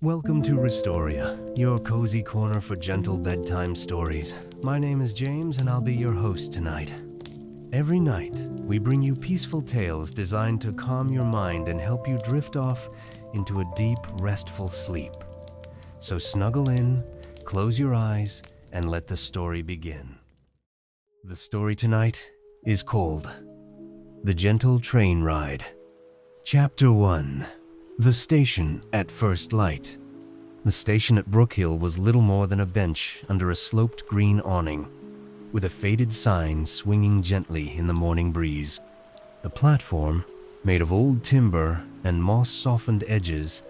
Welcome to Restoria, your cozy corner for gentle bedtime stories. My name is James and I'll be your host tonight. Every night, we bring you peaceful tales designed to calm your mind and help you drift off into a deep, restful sleep. So snuggle in, close your eyes, and let the story begin. The story tonight is called The Gentle Train Ride. Chapter 1. The Station at First Light. The station at Brookhill was little more than a bench under a sloped green awning, with a faded sign swinging gently in the morning breeze. The platform, made of old timber and moss-softened edges,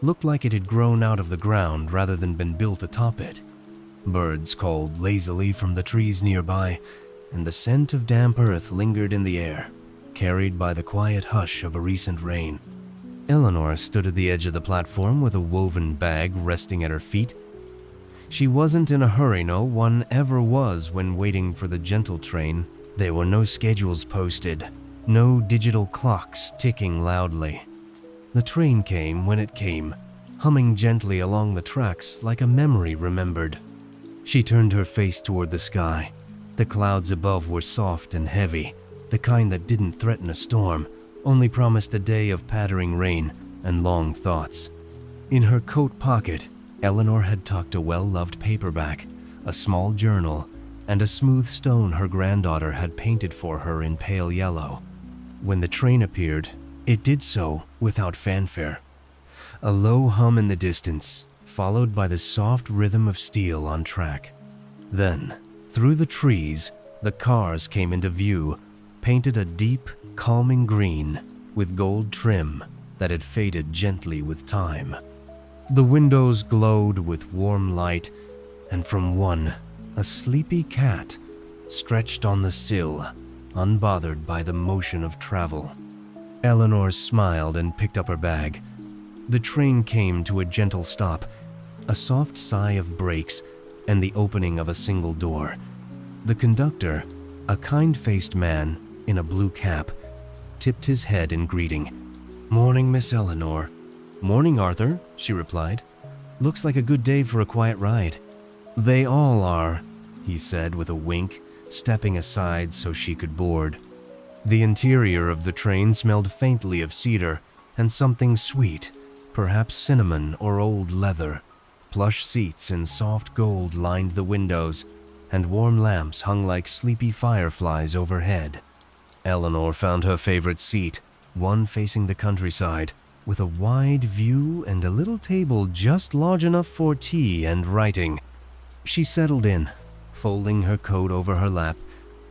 looked like it had grown out of the ground rather than been built atop it. Birds called lazily from the trees nearby, and the scent of damp earth lingered in the air, carried by the quiet hush of a recent rain. Eleanor stood at the edge of the platform with a woven bag resting at her feet. She wasn't in a hurry, no one ever was when waiting for the gentle train. There were no schedules posted, no digital clocks ticking loudly. The train came when it came, humming gently along the tracks like a memory remembered. She turned her face toward the sky. The clouds above were soft and heavy, the kind that didn't threaten a storm, only promised a day of pattering rain and long thoughts. In her coat pocket, Eleanor had tucked a well-loved paperback, a small journal, and a smooth stone her granddaughter had painted for her in pale yellow. When the train appeared, it did so without fanfare. A low hum in the distance, followed by the soft rhythm of steel on track. Then, through the trees, the cars came into view, painted a deep, calming green with gold trim that had faded gently with time. The windows glowed with warm light, and from one, a sleepy cat stretched on the sill, unbothered by the motion of travel. Eleanor smiled and picked up her bag. The train came to a gentle stop, a soft sigh of brakes, and the opening of a single door. The conductor, a kind-faced man in a blue cap, tipped his head in greeting. "Morning, Miss Eleanor." "Morning, Arthur," she replied. "Looks like a good day for a quiet ride." "They all are," he said with a wink, stepping aside so she could board. The interior of the train smelled faintly of cedar and something sweet, perhaps cinnamon or old leather. Plush seats in soft gold lined the windows, and warm lamps hung like sleepy fireflies overhead. Eleanor found her favorite seat, one facing the countryside, with a wide view and a little table just large enough for tea and writing. She settled in, folding her coat over her lap,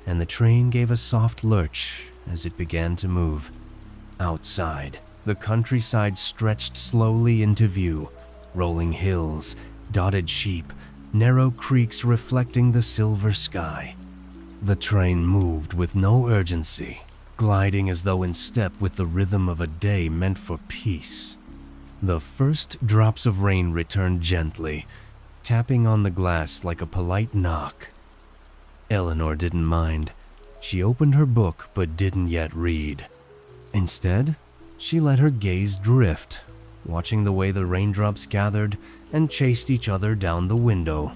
and the train gave a soft lurch as it began to move. Outside, the countryside stretched slowly into view, rolling hills, dotted sheep, narrow creeks reflecting the silver sky. The train moved with no urgency, gliding as though in step with the rhythm of a day meant for peace. The first drops of rain returned gently, tapping on the glass like a polite knock. Eleanor didn't mind. She opened her book but didn't yet read. Instead, she let her gaze drift, watching the way the raindrops gathered and chased each other down the window.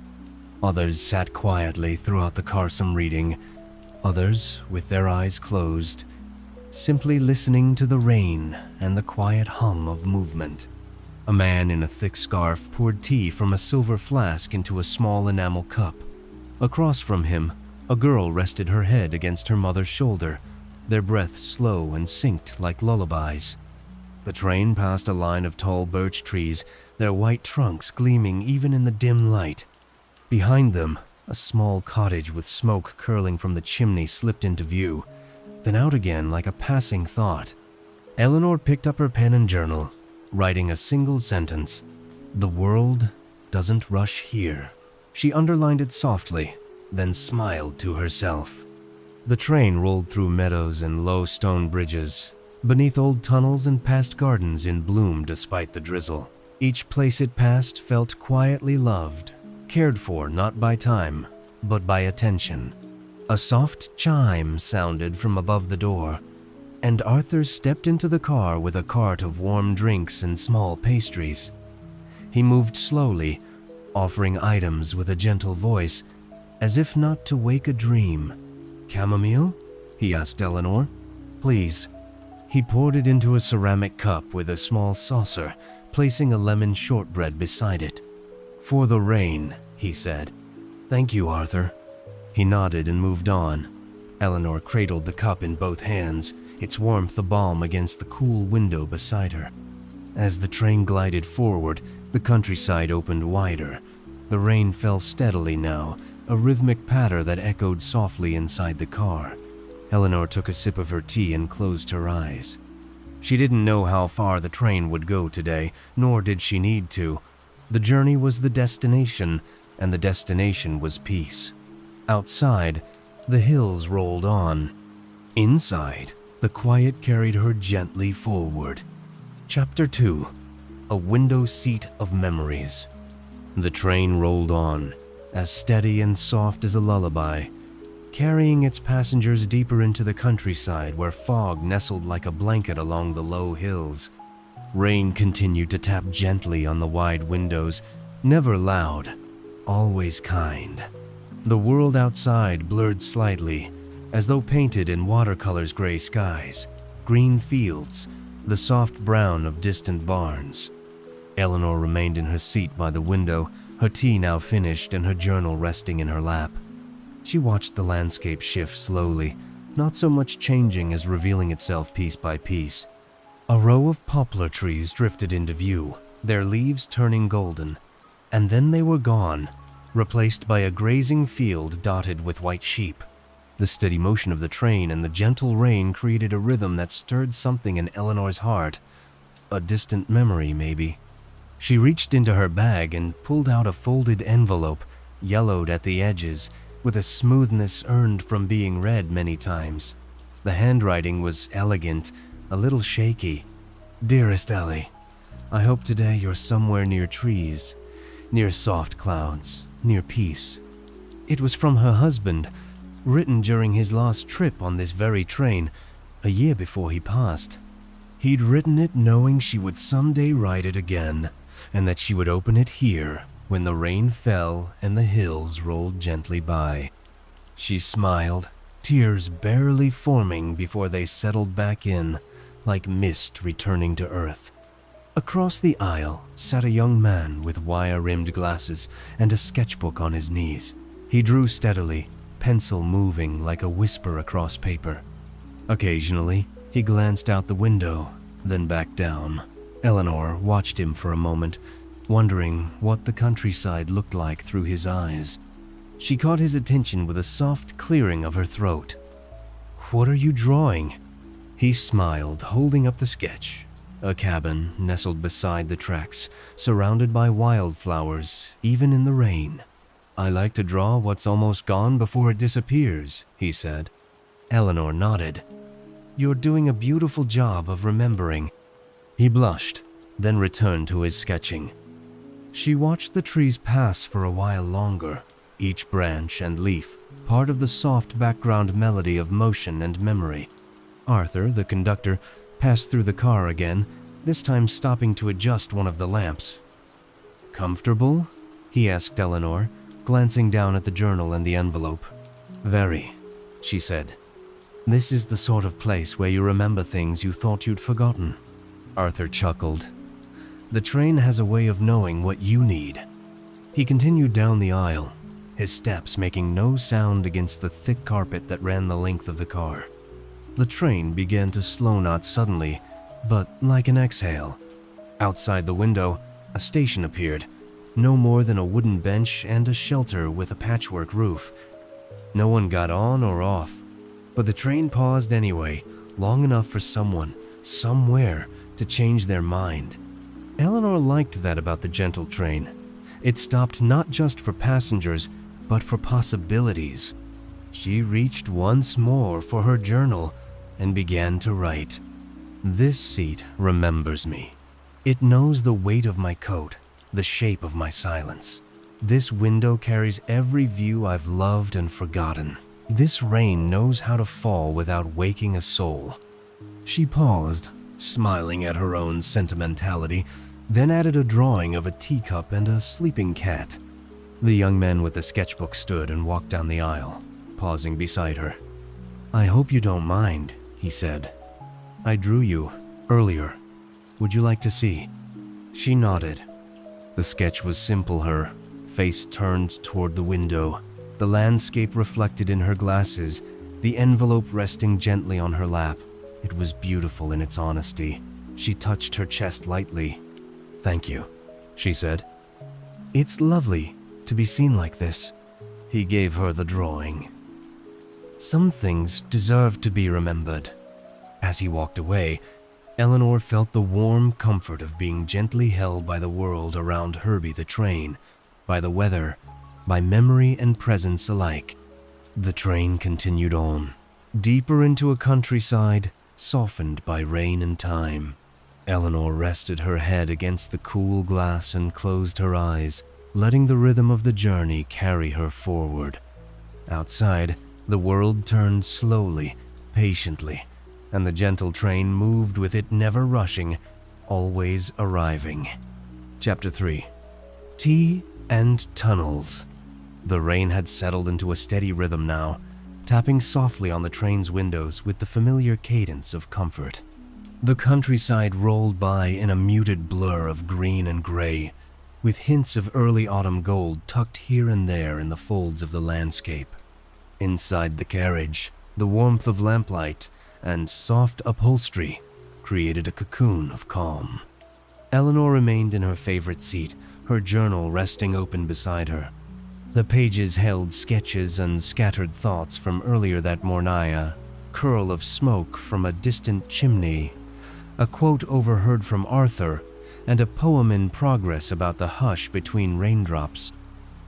Others sat quietly throughout the carsome reading, others with their eyes closed, simply listening to the rain and the quiet hum of movement. A man in a thick scarf poured tea from a silver flask into a small enamel cup. Across from him, a girl rested her head against her mother's shoulder, their breath slow and synced like lullabies. The train passed a line of tall birch trees, their white trunks gleaming even in the dim light. Behind them, a small cottage with smoke curling from the chimney slipped into view, then out again like a passing thought. Eleanor picked up her pen and journal, writing a single sentence. "The world doesn't rush here." She underlined it softly, then smiled to herself. The train rolled through meadows and low stone bridges, beneath old tunnels and past gardens in bloom despite the drizzle. Each place it passed felt quietly loved, cared for not by time, but by attention. A soft chime sounded from above the door, and Arthur stepped into the car with a cart of warm drinks and small pastries. He moved slowly, offering items with a gentle voice, as if not to wake a dream. "Chamomile?" he asked Eleanor. "Please." He poured it into a ceramic cup with a small saucer, placing a lemon shortbread beside it. "For the rain," he said. "Thank you, Arthur." He nodded and moved on. Eleanor cradled the cup in both hands, its warmth a balm against the cool window beside her. As the train glided forward, the countryside opened wider. The rain fell steadily now, a rhythmic patter that echoed softly inside the car. Eleanor took a sip of her tea and closed her eyes. She didn't know how far the train would go today, nor did she need to. The journey was the destination, and the destination was peace. Outside, the hills rolled on. Inside, the quiet carried her gently forward. Chapter 2. A Window Seat of Memories. The train rolled on, as steady and soft as a lullaby, carrying its passengers deeper into the countryside where fog nestled like a blanket along the low hills. Rain continued to tap gently on the wide windows, never loud, always kind. The world outside blurred slightly, as though painted in watercolor's gray skies, green fields, the soft brown of distant barns. Eleanor remained in her seat by the window, her tea now finished and her journal resting in her lap. She watched the landscape shift slowly, not so much changing as revealing itself piece by piece. A row of poplar trees drifted into view, their leaves turning golden, and then they were gone, replaced by a grazing field dotted with white sheep. The steady motion of the train and the gentle rain created a rhythm that stirred something in Eleanor's heart. A distant memory, maybe. She reached into her bag and pulled out a folded envelope, yellowed at the edges, with a smoothness earned from being read many times. The handwriting was elegant, a little shaky. "Dearest Ellie, I hope today you're somewhere near trees, near soft clouds, near peace." It was from her husband, written during his last trip on this very train, a year before he passed. He'd written it knowing she would someday write it again, and that she would open it here when the rain fell and the hills rolled gently by. She smiled, tears barely forming before they settled back in, like mist returning to earth. Across the aisle sat a young man with wire-rimmed glasses and a sketchbook on his knees. He drew steadily, pencil moving like a whisper across paper. Occasionally, he glanced out the window, then back down. Eleanor watched him for a moment, wondering what the countryside looked like through his eyes. She caught his attention with a soft clearing of her throat. "What are you drawing?" He smiled, holding up the sketch. A cabin nestled beside the tracks, surrounded by wildflowers, even in the rain. "I like to draw what's almost gone before it disappears," he said. Eleanor nodded. "You're doing a beautiful job of remembering." He blushed, then returned to his sketching. She watched the trees pass for a while longer, each branch and leaf part of the soft background melody of motion and memory. Arthur, the conductor, passed through the car again, this time stopping to adjust one of the lamps. "Comfortable?" he asked Eleanor, glancing down at the journal and the envelope. "Very," she said. "This is the sort of place where you remember things you thought you'd forgotten." Arthur chuckled. "The train has a way of knowing what you need." He continued down the aisle, his steps making no sound against the thick carpet that ran the length of the car. The train began to slow not suddenly, but like an exhale. Outside the window, a station appeared, no more than a wooden bench and a shelter with a patchwork roof. No one got on or off, but the train paused anyway, long enough for someone, somewhere, to change their mind. Eleanor liked that about the gentle train. It stopped not just for passengers, but for possibilities. She reached once more for her journal and began to write. "This seat remembers me. It knows the weight of my coat, the shape of my silence. This window carries every view I've loved and forgotten. This rain knows how to fall without waking a soul." She paused, smiling at her own sentimentality, then added a drawing of a teacup and a sleeping cat. The young man with the sketchbook stood and walked down the aisle, pausing beside her. "I hope you don't mind," he said. "I drew you earlier. Would you like to see?" She nodded. The sketch was simple, her face turned toward the window, the landscape reflected in her glasses, the envelope resting gently on her lap. It was beautiful in its honesty. She touched her chest lightly. "Thank you," she said. "It's lovely to be seen like this." He gave her the drawing. Some things deserve to be remembered. As he walked away, Eleanor felt the warm comfort of being gently held by the world around Herbie the train, by the weather, by memory and presence alike. The train continued on, deeper into a countryside softened by rain and time. Eleanor rested her head against the cool glass and closed her eyes, letting the rhythm of the journey carry her forward. Outside, the world turned slowly, patiently, and the gentle train moved with it, never rushing, always arriving. Chapter 3. Tea and Tunnels. The rain had settled into a steady rhythm now, tapping softly on the train's windows with the familiar cadence of comfort. The countryside rolled by in a muted blur of green and gray, with hints of early autumn gold tucked here and there in the folds of the landscape. Inside the carriage, the warmth of lamplight and soft upholstery created a cocoon of calm. Eleanor remained in her favorite seat, her journal resting open beside her. The pages held sketches and scattered thoughts from earlier that morning, a curl of smoke from a distant chimney, a quote overheard from Arthur, and a poem in progress about the hush between raindrops.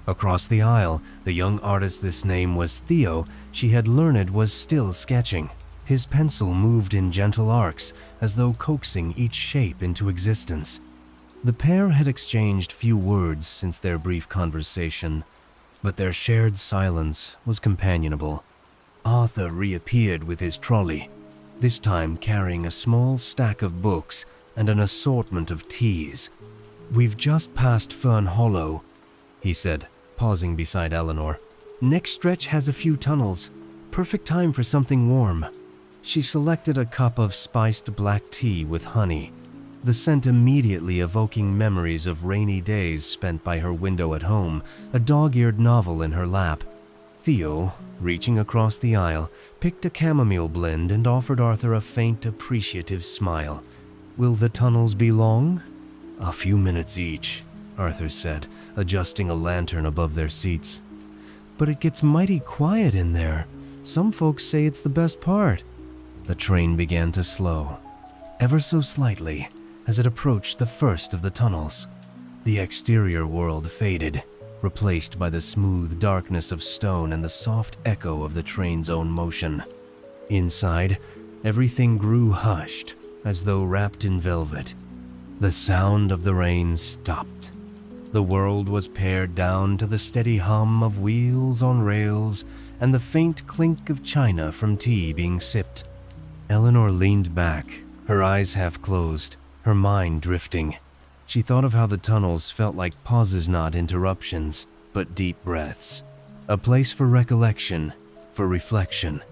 Across the aisle, the young artist's name was Theo, she had learned was still sketching. His pencil moved in gentle arcs, as though coaxing each shape into existence. The pair had exchanged few words since their brief conversation, but their shared silence was companionable. Arthur reappeared with his trolley, this time carrying a small stack of books and an assortment of teas. "We've just passed Fern Hollow," he said, pausing beside Eleanor. "Next stretch has a few tunnels. Perfect time for something warm." She selected a cup of spiced black tea with honey, the scent immediately evoking memories of rainy days spent by her window at home, a dog-eared novel in her lap. Theo, reaching across the aisle, picked a chamomile blend and offered Arthur a faint, appreciative smile. "Will the tunnels be long?" "A few minutes each," Arthur said, adjusting a lantern above their seats. "But it gets mighty quiet in there. Some folks say it's the best part." The train began to slow, ever so slightly, as it approached the first of the tunnels. The exterior world faded, replaced by the smooth darkness of stone and the soft echo of the train's own motion. Inside, everything grew hushed, as though wrapped in velvet. The sound of the rain stopped. The world was pared down to the steady hum of wheels on rails and the faint clink of china from tea being sipped. Eleanor leaned back, her eyes half closed, her mind drifting. She thought of how the tunnels felt like pauses, not interruptions, but deep breaths. A place for recollection, for reflection.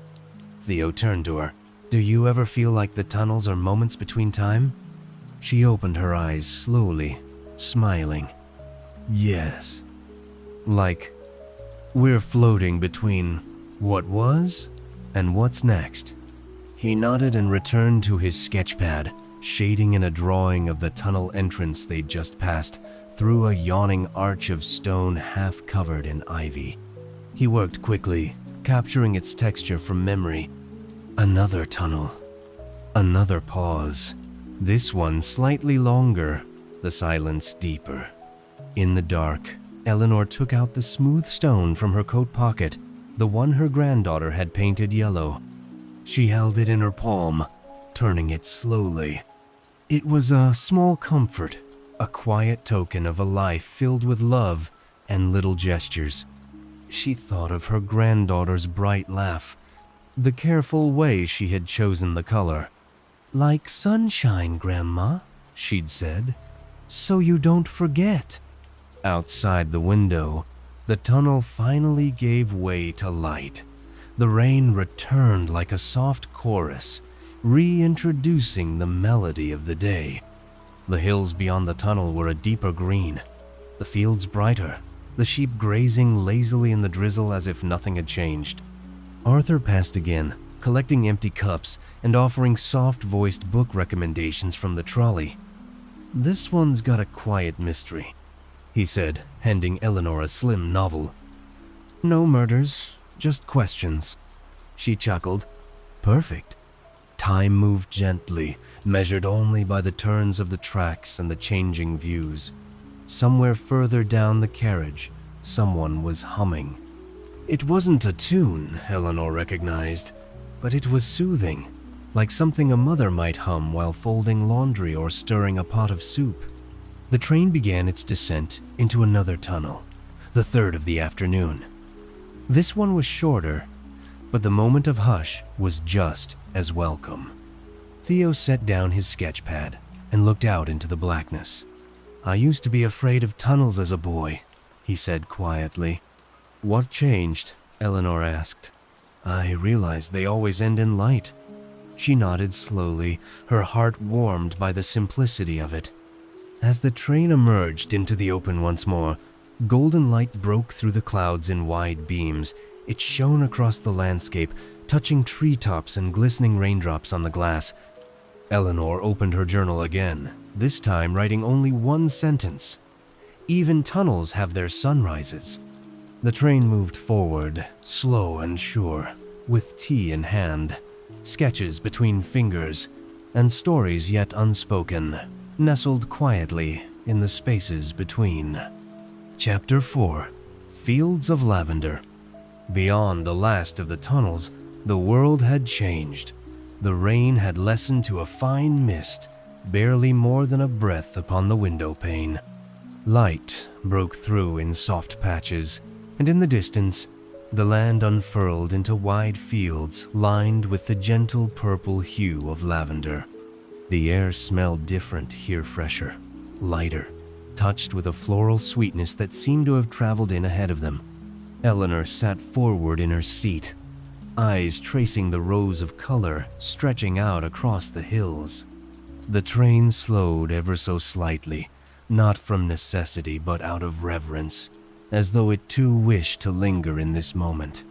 Theo turned to her. "Do you ever feel like the tunnels are moments between time?" She opened her eyes slowly, smiling. "Yes. Like we're floating between what was and what's next." He nodded and returned to his sketchpad, shading in a drawing of the tunnel entrance they'd just passed through a yawning arch of stone half covered in ivy. He worked quickly, capturing its texture from memory. Another tunnel. Another pause. This one slightly longer, the silence deeper. In the dark, Eleanor took out the smooth stone from her coat pocket, the one her granddaughter had painted yellow. She held it in her palm, turning it slowly. It was a small comfort, a quiet token of a life filled with love and little gestures. She thought of her granddaughter's bright laugh, the careful way she had chosen the color. "Like sunshine, Grandma," she'd said. so you don't forget." Outside the window, the tunnel finally gave way to light. The rain returned like a soft chorus, reintroducing the melody of the day. The hills beyond the tunnel were a deeper green, the fields brighter, the sheep grazing lazily in the drizzle as if nothing had changed. Arthur passed again, collecting empty cups and offering soft-voiced book recommendations from the trolley. "This one's got a quiet mystery," he said, handing Eleanor a slim novel. "No murders, just questions." She chuckled. "Perfect." Time moved gently, measured only by the turns of the tracks and the changing views. Somewhere further down the carriage, someone was humming. It wasn't a tune, Eleanor recognized, but it was soothing, like something a mother might hum while folding laundry or stirring a pot of soup. The train began its descent into another tunnel, the third of the afternoon. This one was shorter, but the moment of hush was just as welcome. Theo set down his sketch pad and looked out into the blackness. "I used to be afraid of tunnels as a boy," he said quietly. "What changed?" Eleanor asked. "I realized they always end in light." She nodded slowly, her heart warmed by the simplicity of it. As the train emerged into the open once more, golden light broke through the clouds in wide beams. It shone across the landscape, touching treetops and glistening raindrops on the glass. Eleanor opened her journal again, this time writing only one sentence. "Even tunnels have their sunrises." The train moved forward, slow and sure, with tea in hand, sketches between fingers, and stories yet unspoken, nestled quietly in the spaces between. Chapter 4: Fields of Lavender. Beyond the last of the tunnels, the world had changed. The rain had lessened to a fine mist, barely more than a breath upon the window pane. Light broke through in soft patches, and in the distance, the land unfurled into wide fields lined with the gentle purple hue of lavender. The air smelled different here, fresher, lighter, touched with a floral sweetness that seemed to have traveled in ahead of them. Eleanor sat forward in her seat, eyes tracing the rows of color stretching out across the hills. The train slowed ever so slightly, not from necessity but out of reverence, as though it too wished to linger in this moment.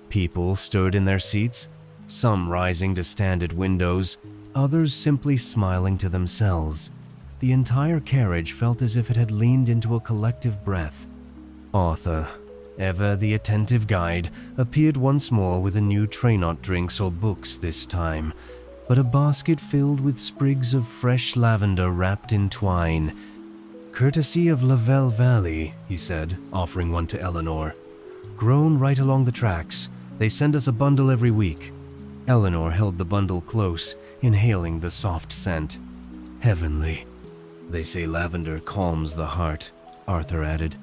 People stirred in their seats, some rising to stand at windows, others simply smiling to themselves. The entire carriage felt as if it had leaned into a collective breath. Arthur, ever the attentive guide, appeared once more with a new tray, not drinks or books this time, but a basket filled with sprigs of fresh lavender wrapped in twine. "Courtesy of Lavelle Valley," he said, offering one to Eleanor. "Grown right along the tracks. They send us a bundle every week." Eleanor held the bundle close, inhaling the soft scent. "Heavenly. They say lavender calms the heart," Arthur added.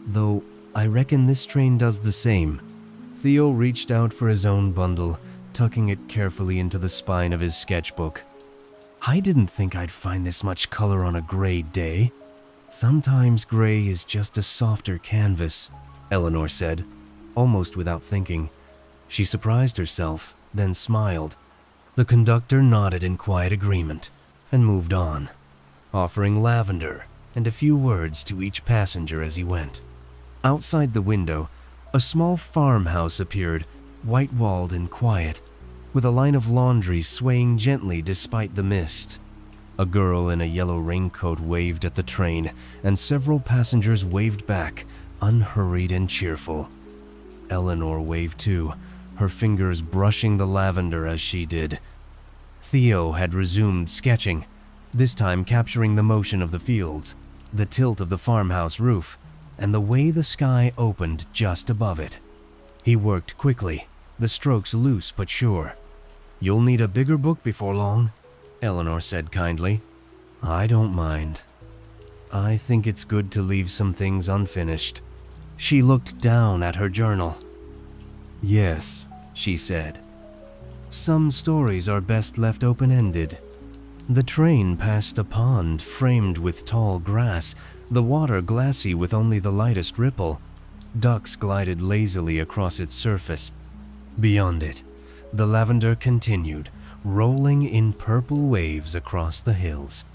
"Though I reckon this train does the same." Theo reached out for his own bundle, tucking it carefully into the spine of his sketchbook. "I didn't think I'd find this much color on a gray day." "Sometimes gray is just a softer canvas," Eleanor said, almost without thinking. She surprised herself, then smiled. The conductor nodded in quiet agreement and moved on, offering lavender and a few words to each passenger as he went. Outside the window, a small farmhouse appeared, white-walled and quiet, with a line of laundry swaying gently despite the mist. A girl in a yellow raincoat waved at the train, and several passengers waved back, unhurried and cheerful. Eleanor waved too, her fingers brushing the lavender as she did. Theo had resumed sketching, this time capturing the motion of the fields, the tilt of the farmhouse roof, and the way the sky opened just above it. He worked quickly, the strokes loose but sure. "You'll need a bigger book before long," Eleanor said kindly. "I don't mind. I think it's good to leave some things unfinished." She looked down at her journal. "Yes," she said. "Some stories are best left open-ended." The train passed a pond framed with tall grass, the water glassy with only the lightest ripple. Ducks glided lazily across its surface. Beyond it, the lavender continued, rolling in purple waves across the hills.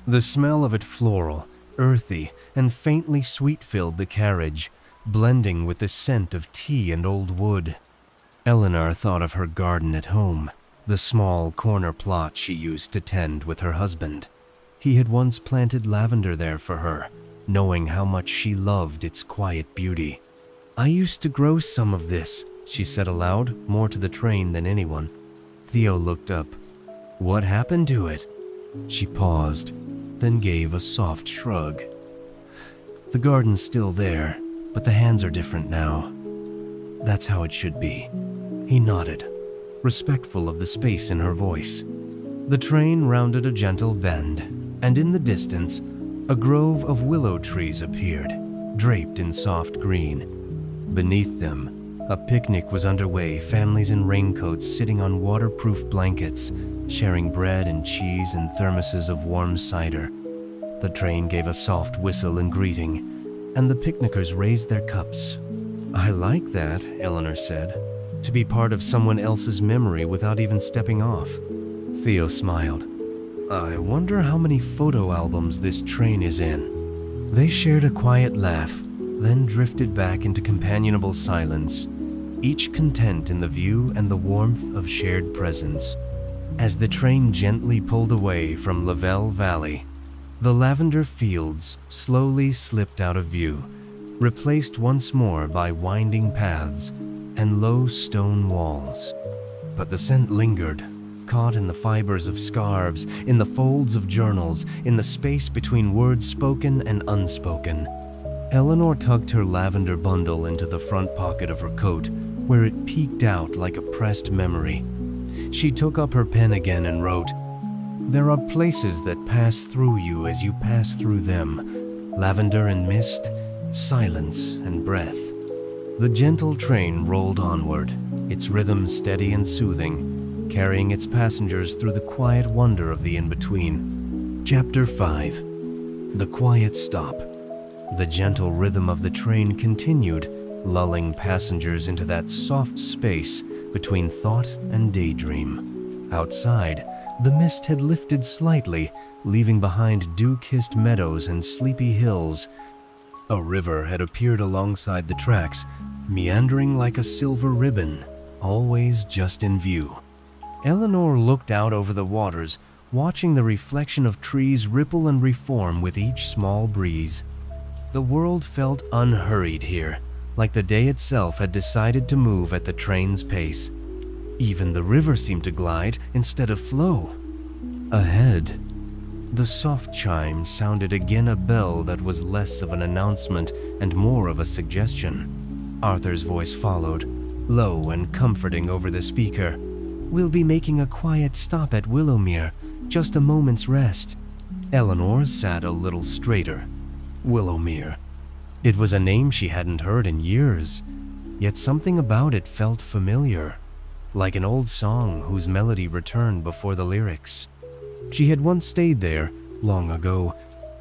The smell of it floral, earthy, and faintly sweet filled the carriage, blending with the scent of tea and old wood. Eleanor thought of her garden at home, the small corner plot she used to tend with her husband. He had once planted lavender there for her, knowing how much she loved its quiet beauty. "I used to grow some of this," she said aloud, more to the train than anyone. Theo looked up. "What happened to it?" She paused, then gave a soft shrug. "The garden's still there, but the hands are different now. That's how it should be." He nodded, respectful of the space in her voice. The train rounded a gentle bend, and in the distance, a grove of willow trees appeared, draped in soft green. Beneath them, a picnic was underway, families in raincoats sitting on waterproof blankets, sharing bread and cheese and thermoses of warm cider. The train gave a soft whistle in greeting, and the picnickers raised their cups. "I like that," Eleanor said, "to be part of someone else's memory without even stepping off." Theo smiled. "I wonder how many photo albums this train is in." They shared a quiet laugh, then drifted back into companionable silence, each content in the view and the warmth of shared presence. As the train gently pulled away from Lavelle Valley, the lavender fields slowly slipped out of view, replaced once more by winding paths and low stone walls. But the scent lingered, caught in the fibers of scarves, in the folds of journals, in the space between words spoken and unspoken. Eleanor tucked her lavender bundle into the front pocket of her coat, where it peeked out like a pressed memory. She took up her pen again and wrote, "There are places that pass through you as you pass through them, lavender and mist, silence and breath." The gentle train rolled onward, its rhythm steady and soothing, carrying its passengers through the quiet wonder of the in-between. Chapter 5. The Quiet Stop. The gentle rhythm of the train continued, lulling passengers into that soft space between thought and daydream. Outside, the mist had lifted slightly, leaving behind dew-kissed meadows and sleepy hills. A river had appeared alongside the tracks, meandering like a silver ribbon, always just in view. Eleanor looked out over the waters, watching the reflection of trees ripple and reform with each small breeze. The world felt unhurried here, like the day itself had decided to move at the train's pace. Even the river seemed to glide instead of flow. Ahead, the soft chime sounded again, a bell that was less of an announcement and more of a suggestion. Arthur's voice followed, low and comforting over the speaker. "We'll be making a quiet stop at Willowmere, just a moment's rest." Eleanor sat a little straighter. Willowmere. It was a name she hadn't heard in years, yet something about it felt familiar, like an old song whose melody returned before the lyrics. She had once stayed there, long ago,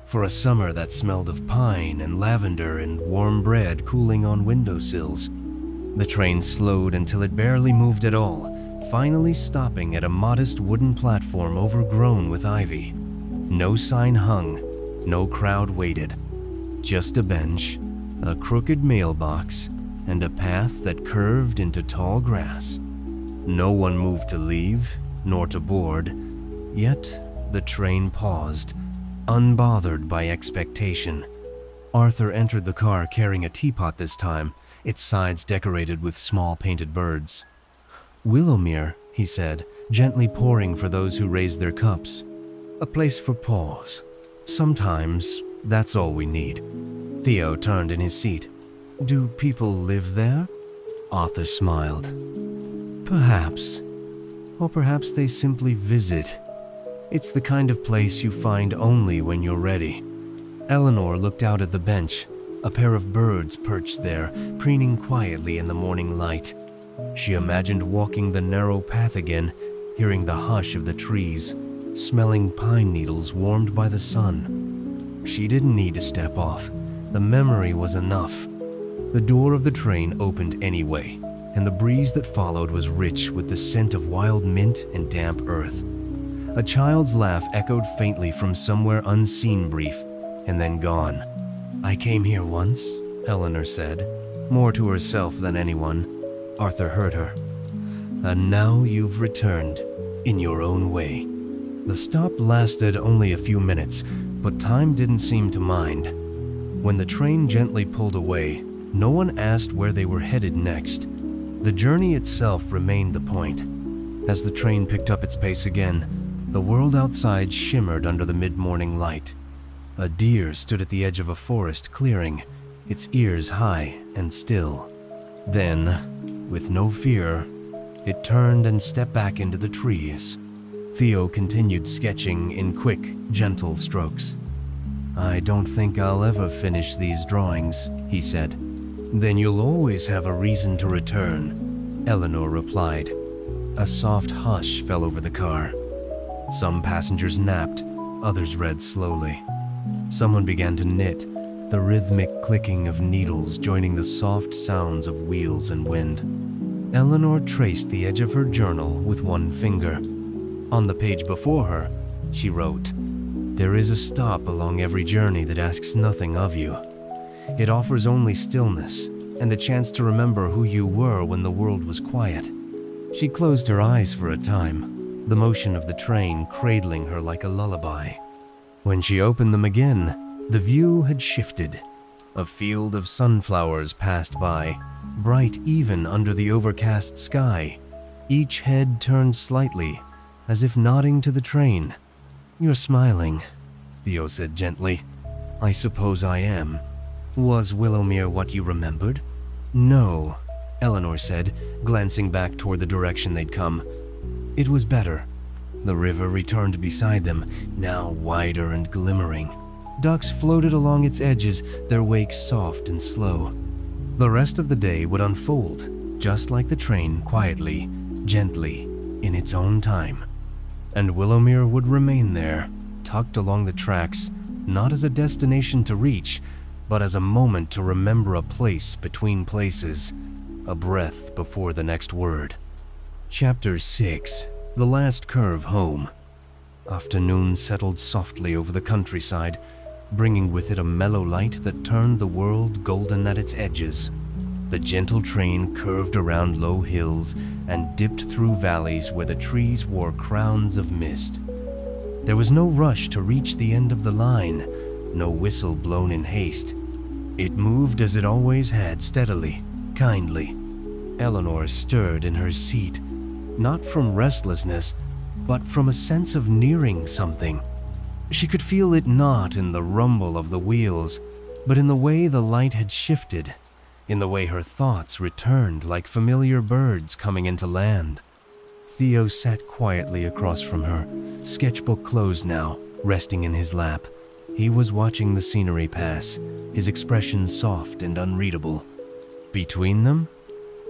for a summer that smelled of pine and lavender and warm bread cooling on windowsills. The train slowed until it barely moved at all, finally stopping at a modest wooden platform overgrown with ivy. No sign hung, no crowd waited. Just a bench, a crooked mailbox, and a path that curved into tall grass. No one moved to leave, nor to board, yet the train paused, unbothered by expectation. Arthur entered the car carrying a teapot this time, its sides decorated with small painted birds. "Willowmere," he said, gently pouring for those who raised their cups. "A place for pause. Sometimes that's all we need." Theo turned in his seat. "Do people live there?" Arthur smiled. "Perhaps. Or perhaps they simply visit. It's the kind of place you find only when you're ready." Eleanor looked out at the bench, a pair of birds perched there, preening quietly in the morning light. She imagined walking the narrow path again, hearing the hush of the trees. smelling pine needles warmed by the sun. She didn't need to step off. The memory was enough. The door of the train opened anyway, and the breeze that followed was rich with the scent of wild mint and damp earth. A child's laugh echoed faintly from somewhere unseen brief, and then gone. "I came here once," Eleanor said, more to herself than anyone. Arthur heard her. "And now you've returned, in your own way." The stop lasted only a few minutes, but time didn't seem to mind. When the train gently pulled away, no one asked where they were headed next. The journey itself remained the point. As the train picked up its pace again, the world outside shimmered under the mid-morning light. A deer stood at the edge of a forest clearing, its ears high and still. Then, with no fear, it turned and stepped back into the trees. Theo continued sketching in quick, gentle strokes. "I don't think I'll ever finish these drawings," he said. "Then you'll always have a reason to return," Eleanor replied. A soft hush fell over the car. Some passengers napped, others read slowly. Someone began to knit, the rhythmic clicking of needles joining the soft sounds of wheels and wind. Eleanor traced the edge of her journal with one finger. On the page before her, she wrote, "There is a stop along every journey that asks nothing of you. It offers only stillness and the chance to remember who you were when the world was quiet." She closed her eyes for a time, the motion of the train cradling her like a lullaby. When she opened them again, the view had shifted. A field of sunflowers passed by, bright even under the overcast sky. Each head turned slightly, as if nodding to the train. "You're smiling," Theo said gently. "I suppose I am. Was Willowmere what you remembered?" "No," Eleanor said, glancing back toward the direction they'd come. "It was better." The river returned beside them, now wider and glimmering. Ducks floated along its edges, their wakes soft and slow. The rest of the day would unfold, just like the train, quietly, gently, in its own time. And Willowmere would remain there, tucked along the tracks, not as a destination to reach, but as a moment to remember, a place between places, a breath before the next word. Chapter 6. The Last Curve Home. Afternoon settled softly over the countryside, bringing with it a mellow light that turned the world golden at its edges. The gentle train curved around low hills and dipped through valleys where the trees wore crowns of mist. There was no rush to reach the end of the line, no whistle blown in haste. It moved as it always had, steadily, kindly. Eleanor stirred in her seat, not from restlessness, but from a sense of nearing something. She could feel it not in the rumble of the wheels, but in the way the light had shifted, in the way her thoughts returned like familiar birds coming into land. Theo sat quietly across from her, sketchbook closed now, resting in his lap. He was watching the scenery pass, his expression soft and unreadable. Between them,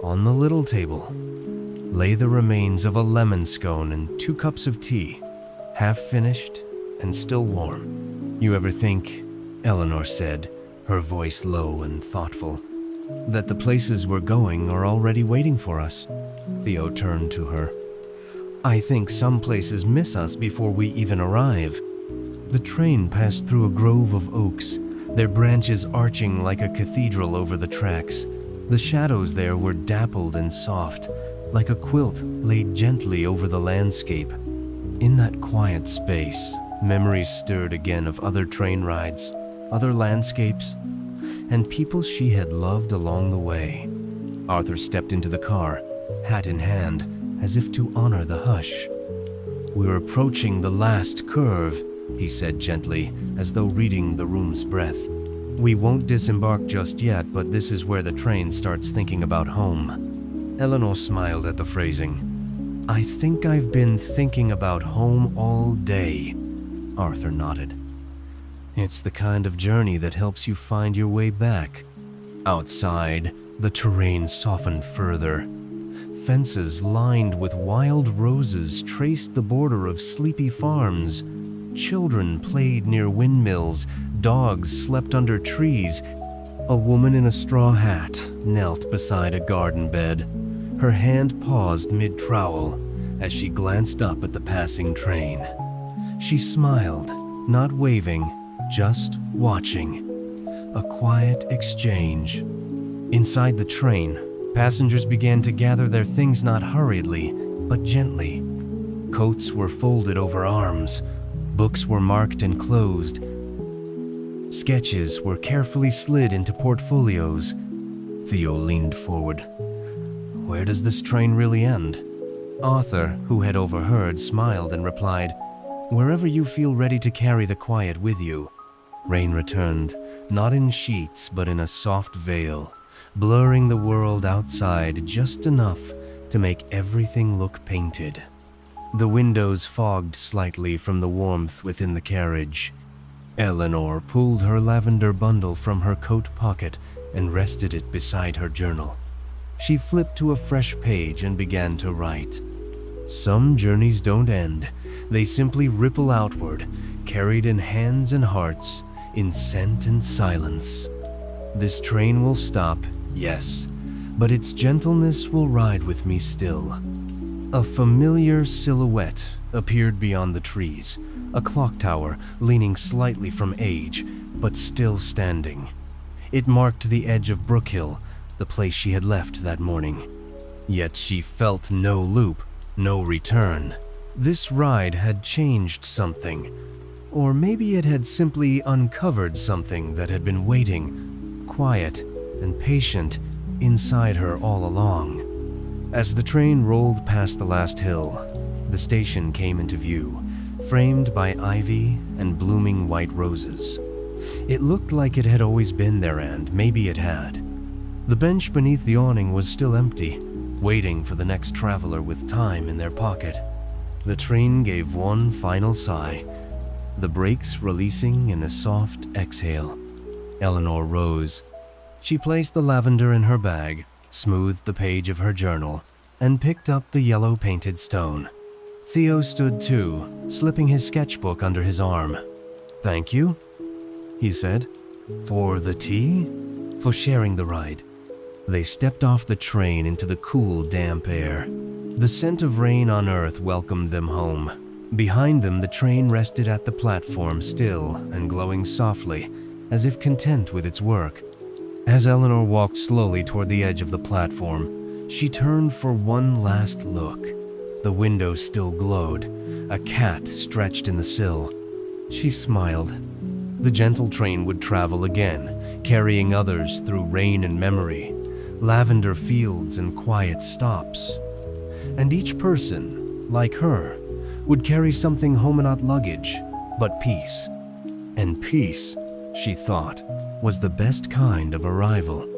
on the little table, lay the remains of a lemon scone and 2 cups of tea, half finished and still warm. "You ever think," Eleanor said, her voice low and thoughtful, "that the places we're going are already waiting for us?" Theo turned to her. "I think some places miss us before we even arrive." The train passed through a grove of oaks, their branches arching like a cathedral over the tracks. The shadows there were dappled and soft, like a quilt laid gently over the landscape. In that quiet space, memories stirred again of other train rides, other landscapes, and people she had loved along the way. Arthur stepped into the car, hat in hand, as if to honor the hush. "We're approaching the last curve," he said gently, as though reading the room's breath. "We won't disembark just yet, but this is where the train starts thinking about home." Eleanor smiled at the phrasing. "I think I've been thinking about home all day," Arthur nodded. "It's the kind of journey that helps you find your way back." Outside, the terrain softened further. fences lined with wild roses traced the border of sleepy farms. Children played near windmills, dogs slept under trees. A woman in a straw hat knelt beside a garden bed. Her hand paused mid-trowel as she glanced up at the passing train. She smiled, not waving, just watching. A quiet exchange. Inside the train, passengers began to gather their things not hurriedly, but gently. Coats were folded over arms. Books were marked and closed. Sketches were carefully slid into portfolios. Theo leaned forward. Where does this train really end? Arthur, who had overheard, smiled and replied, Wherever you feel ready to carry the quiet with you. Rain returned, not in sheets but in a soft veil, blurring the world outside just enough to make everything look painted. The windows fogged slightly from the warmth within the carriage. Eleanor pulled her lavender bundle from her coat pocket and rested it beside her journal. She flipped to a fresh page and began to write. Some journeys don't end. They simply ripple outward, carried in hands and hearts, in scent and silence. This train will stop, yes, but its gentleness will ride with me still. A familiar silhouette appeared beyond the trees, a clock tower leaning slightly from age, but still standing. It marked the edge of Brookhill, the place she had left that morning. Yet she felt no loop, no return. This ride had changed something, or maybe it had simply uncovered something that had been waiting, quiet and patient, inside her all along. As the train rolled past the last hill, the station came into view, framed by ivy and blooming white roses. It looked like it had always been there, and maybe it had. The bench beneath the awning was still empty, waiting for the next traveler with time in their pocket. The train gave one final sigh, the brakes releasing in a soft exhale. Eleanor rose. She placed the lavender in her bag, smoothed the page of her journal, and picked up the yellow-painted stone. Theo stood too, slipping his sketchbook under his arm. Thank you, he said. For the tea? For sharing the ride. They stepped off the train into the cool, damp air. The scent of rain on earth welcomed them home. Behind them, the train rested at the platform, still and glowing softly, as if content with its work. As Eleanor walked slowly toward the edge of the platform, she turned for one last look. The window still glowed, a cat stretched in the sill. She smiled. The gentle train would travel again, carrying others through rain and memory, lavender fields and quiet stops. And each person, like her, would carry something home, not luggage, but peace. And peace, she thought, was the best kind of arrival.